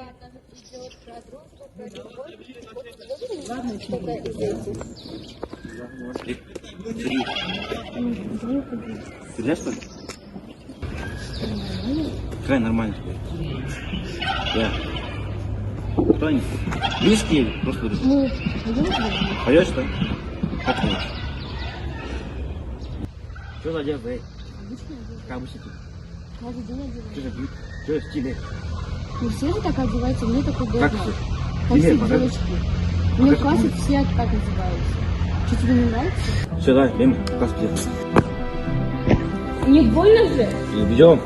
идет про дружбу, про любовь. Ладно, что-то из этих. Стреляешь, что ли? Край нормально тебе. Да. Кто они? Близкие или просто друзья? Ну, Поешь, что ли? Как поешь? Что за одежда, эй? Как обычно тебе? каждый день одеваюсь. Что за стиль, эй? Не все же так одеваются, мне так удобно. Как все? Как все Пример, покажи. девочки. У меня в классе все так одеваются. Что, тебе не нравится? Все, давай, время, класс приехал. Не больно же? Идем.